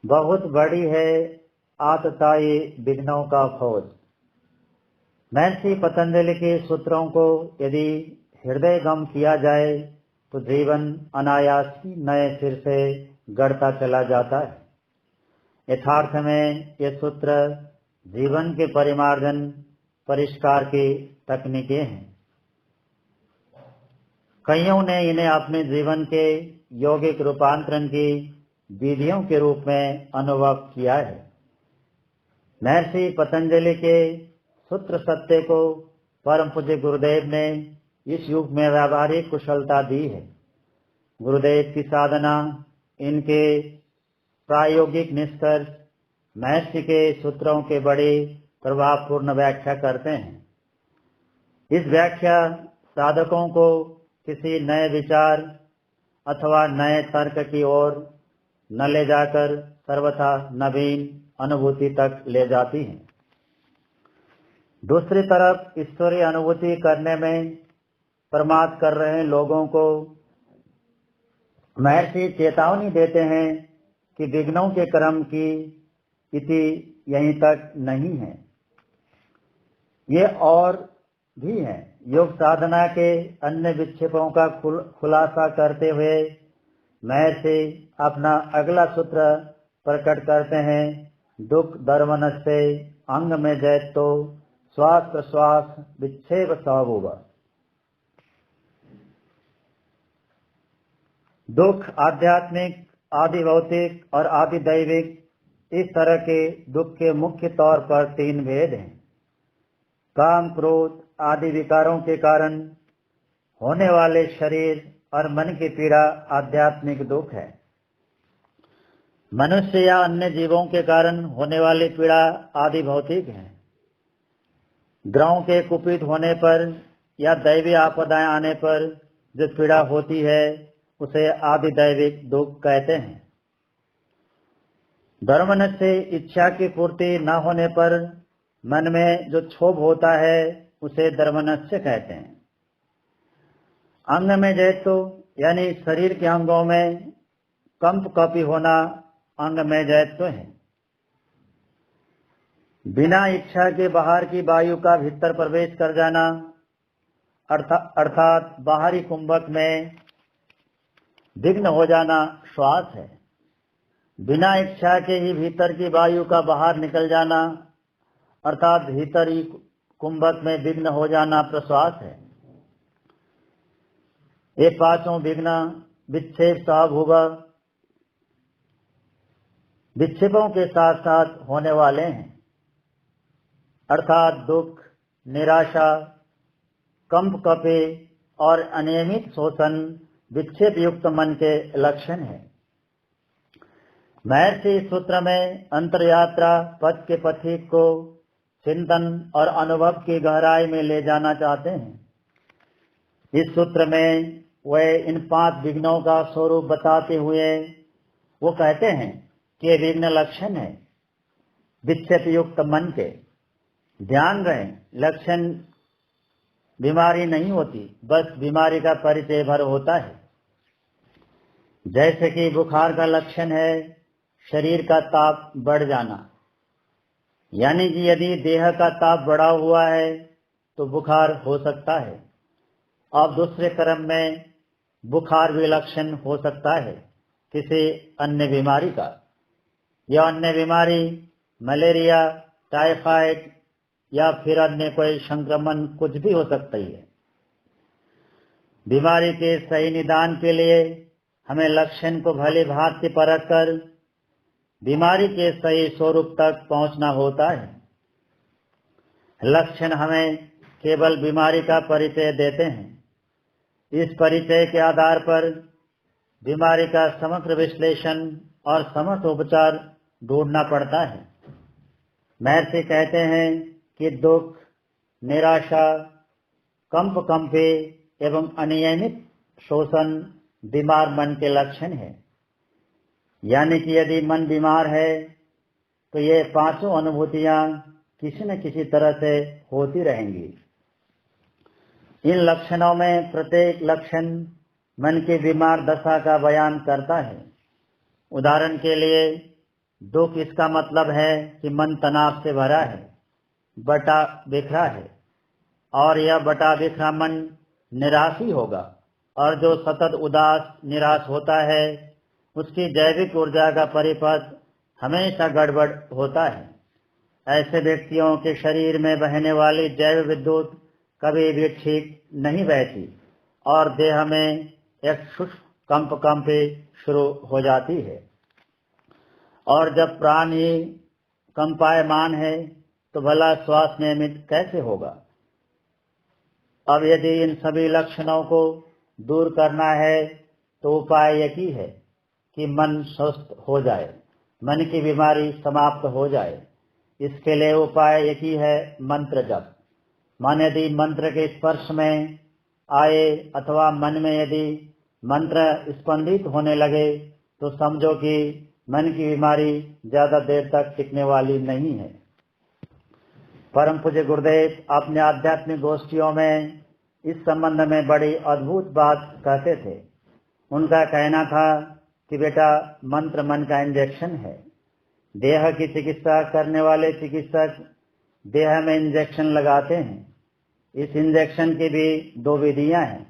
बहुत बड़ी है आतताई विघ्नों का फौज। महर्षि पतंजलि के सूत्रों को यदि हृदयगम किया जाए तो जीवन अनायास ही नए सिर से गढ़ता चला जाता है। यथार्थ में ये सूत्र जीवन के परिमार्जन परिष्कार की तकनीकें हैं। कईयों ने इन्हें अपने जीवन के यौगिक रूपांतरण की विधियों के रूप में अनुभव किया है। महर्षि पतंजलि के सूत्र सत्य को परम पूज्य गुरुदेव ने इस युग में व्यावहारिक कुशलता दी है। गुरुदेव की साधना, इनके प्रायोगिक निष्कर्ष महर्षि के सूत्रों के बड़ी प्रभावपूर्ण व्याख्या करते हैं। इस व्याख्या साधकों को किसी नए विचार अथवा नए तर्क की ओर न ले जाकर सर्वथा नवीन अनुभूति तक ले जाती है। दूसरी तरफ ईश्वरीय अनुभूति करने में प्रमाद कर रहे लोगों को महर्षि चेतावनी देते हैं कि विघ्नों के क्रम की इति यहीं तक नहीं है, ये और भी है। योग साधना के अन्य विक्षेपों का खुलासा करते हुए महर्षि अपना अगला सूत्र प्रकट करते हैं। दुख धर्मनस्य अंग में जयतो श्वास प्रश्वास विक्षेप स्वभुव। दुख आध्यात्मिक, आदि भौतिक और आदि दैविक, इस तरह के दुख के मुख्य तौर पर तीन भेद हैं। काम क्रोध आदि विकारों के कारण होने वाले शरीर और मन की पीड़ा आध्यात्मिक दुख है। मनुष्य या अन्य जीवों के कारण होने वाली पीड़ा आदि भौतिक है। ग्रहों के कुपित होने पर या दैवी आपदाएं आने पर जो पीड़ा होती है उसे आदि दैविक दुख कहते हैं। धर्मनस्य से इच्छा की पूर्ति न होने पर मन में जो क्षोभ होता है उसे धर्मनस्य कहते हैं। अंग में जैतो यानी शरीर के अंगों में कंप कपी होना अंग में जैतो है। बिना इच्छा के बाहर की वायु का भीतर प्रवेश कर जाना अर्थात बाहरी कुंभक में विघ्न हो जाना श्वास है। बिना इच्छा के ही भीतर की वायु का बाहर निकल जाना अर्थात भीतरी कुंभक में विघ्न हो जाना प्रश्वास है। ये पांचों विघ्न विक्षेप स्वभुव, विक्षेपों के साथ साथ होने वाले हैं अर्थात दुख, निराशा, कंप कपे और अनियमित शोषण विक्षेप युक्त मन के लक्षण है। महर्षि सूत्र में अंतरयात्रा पथ के पथिक को चिंतन और अनुभव की गहराई में ले जाना चाहते हैं। इस सूत्र में वे इन पांच विघ्नों का स्वरूप बताते हुए वो कहते हैं कि ये विघ्न लक्षण है विक्षेप युक्त मन के। ध्यान रहे, लक्षण बीमारी नहीं होती, बस बीमारी का परिचय भर होता है। जैसे कि बुखार का लक्षण है शरीर का ताप बढ़ जाना, यानी कि यदि देह का ताप बढ़ा हुआ है तो बुखार हो सकता है। अब दूसरे क्रम में बुखार भी लक्षण हो सकता है किसी अन्य बीमारी का। यह अन्य बीमारी मलेरिया, टाइफाइड या फिर अन्य कोई संक्रमण कुछ भी हो सकती है। बीमारी के सही निदान के लिए हमें लक्षण को भली भांति परख कर बीमारी के सही स्वरूप तक पहुंचना होता है। लक्षण हमें केवल बीमारी का परिचय देते हैं। इस परिचय के आधार पर बीमारी का समग्र विश्लेषण और समस्त उपचार ढूंढना पड़ता है। महर्षि कहते हैं कि दुख, निराशा, कंपे एवं अनियमित शोषण बीमार मन के लक्षण है। यानी कि यदि मन बीमार है तो ये पांचों अनुभूतियां किसी न किसी तरह से होती रहेंगी। इन लक्षणों में प्रत्येक लक्षण मन की बीमार दशा का बयान करता है। उदाहरण के लिए दुख इसका मतलब है कि मन तनाव से भरा है, बटा बिखरा है, और यह बटा बिखरा मन निराश ही होगा। और जो सतत उदास निराश होता है उसकी जैविक ऊर्जा का परिपथ हमेशा गड़बड़ होता है। ऐसे व्यक्तियों के शरीर में बहने वाली जैव विद्युत कभी भी ठीक नहीं बहती और देह में एक शुष्क कंपी शुरू हो जाती है। और जब प्राण ही कंपायमान है तो भला श्वास नियमित कैसे होगा। अब यदि इन सभी लक्षणों को दूर करना है तो उपाय एक ही है कि मन स्वस्थ हो जाए, मन की बीमारी समाप्त हो जाए। इसके लिए उपाय एक ही है, मंत्र जप। मन यदि मंत्र के स्पर्श में आए अथवा मन में यदि मंत्र स्पंदित होने लगे तो समझो कि मन की बीमारी ज्यादा देर तक टिकने वाली नहीं है। परम पूज्य गुरुदेव अपने आध्यात्मिक गोष्ठियों में इस संबंध में बड़ी अद्भुत बात कहते थे। उनका कहना था कि बेटा, मंत्र मन का इंजेक्शन है। देह की चिकित्सा करने वाले चिकित्सक देह में इंजेक्शन लगाते हैं। इस इंजेक्शन की भी दो विधियां हैं।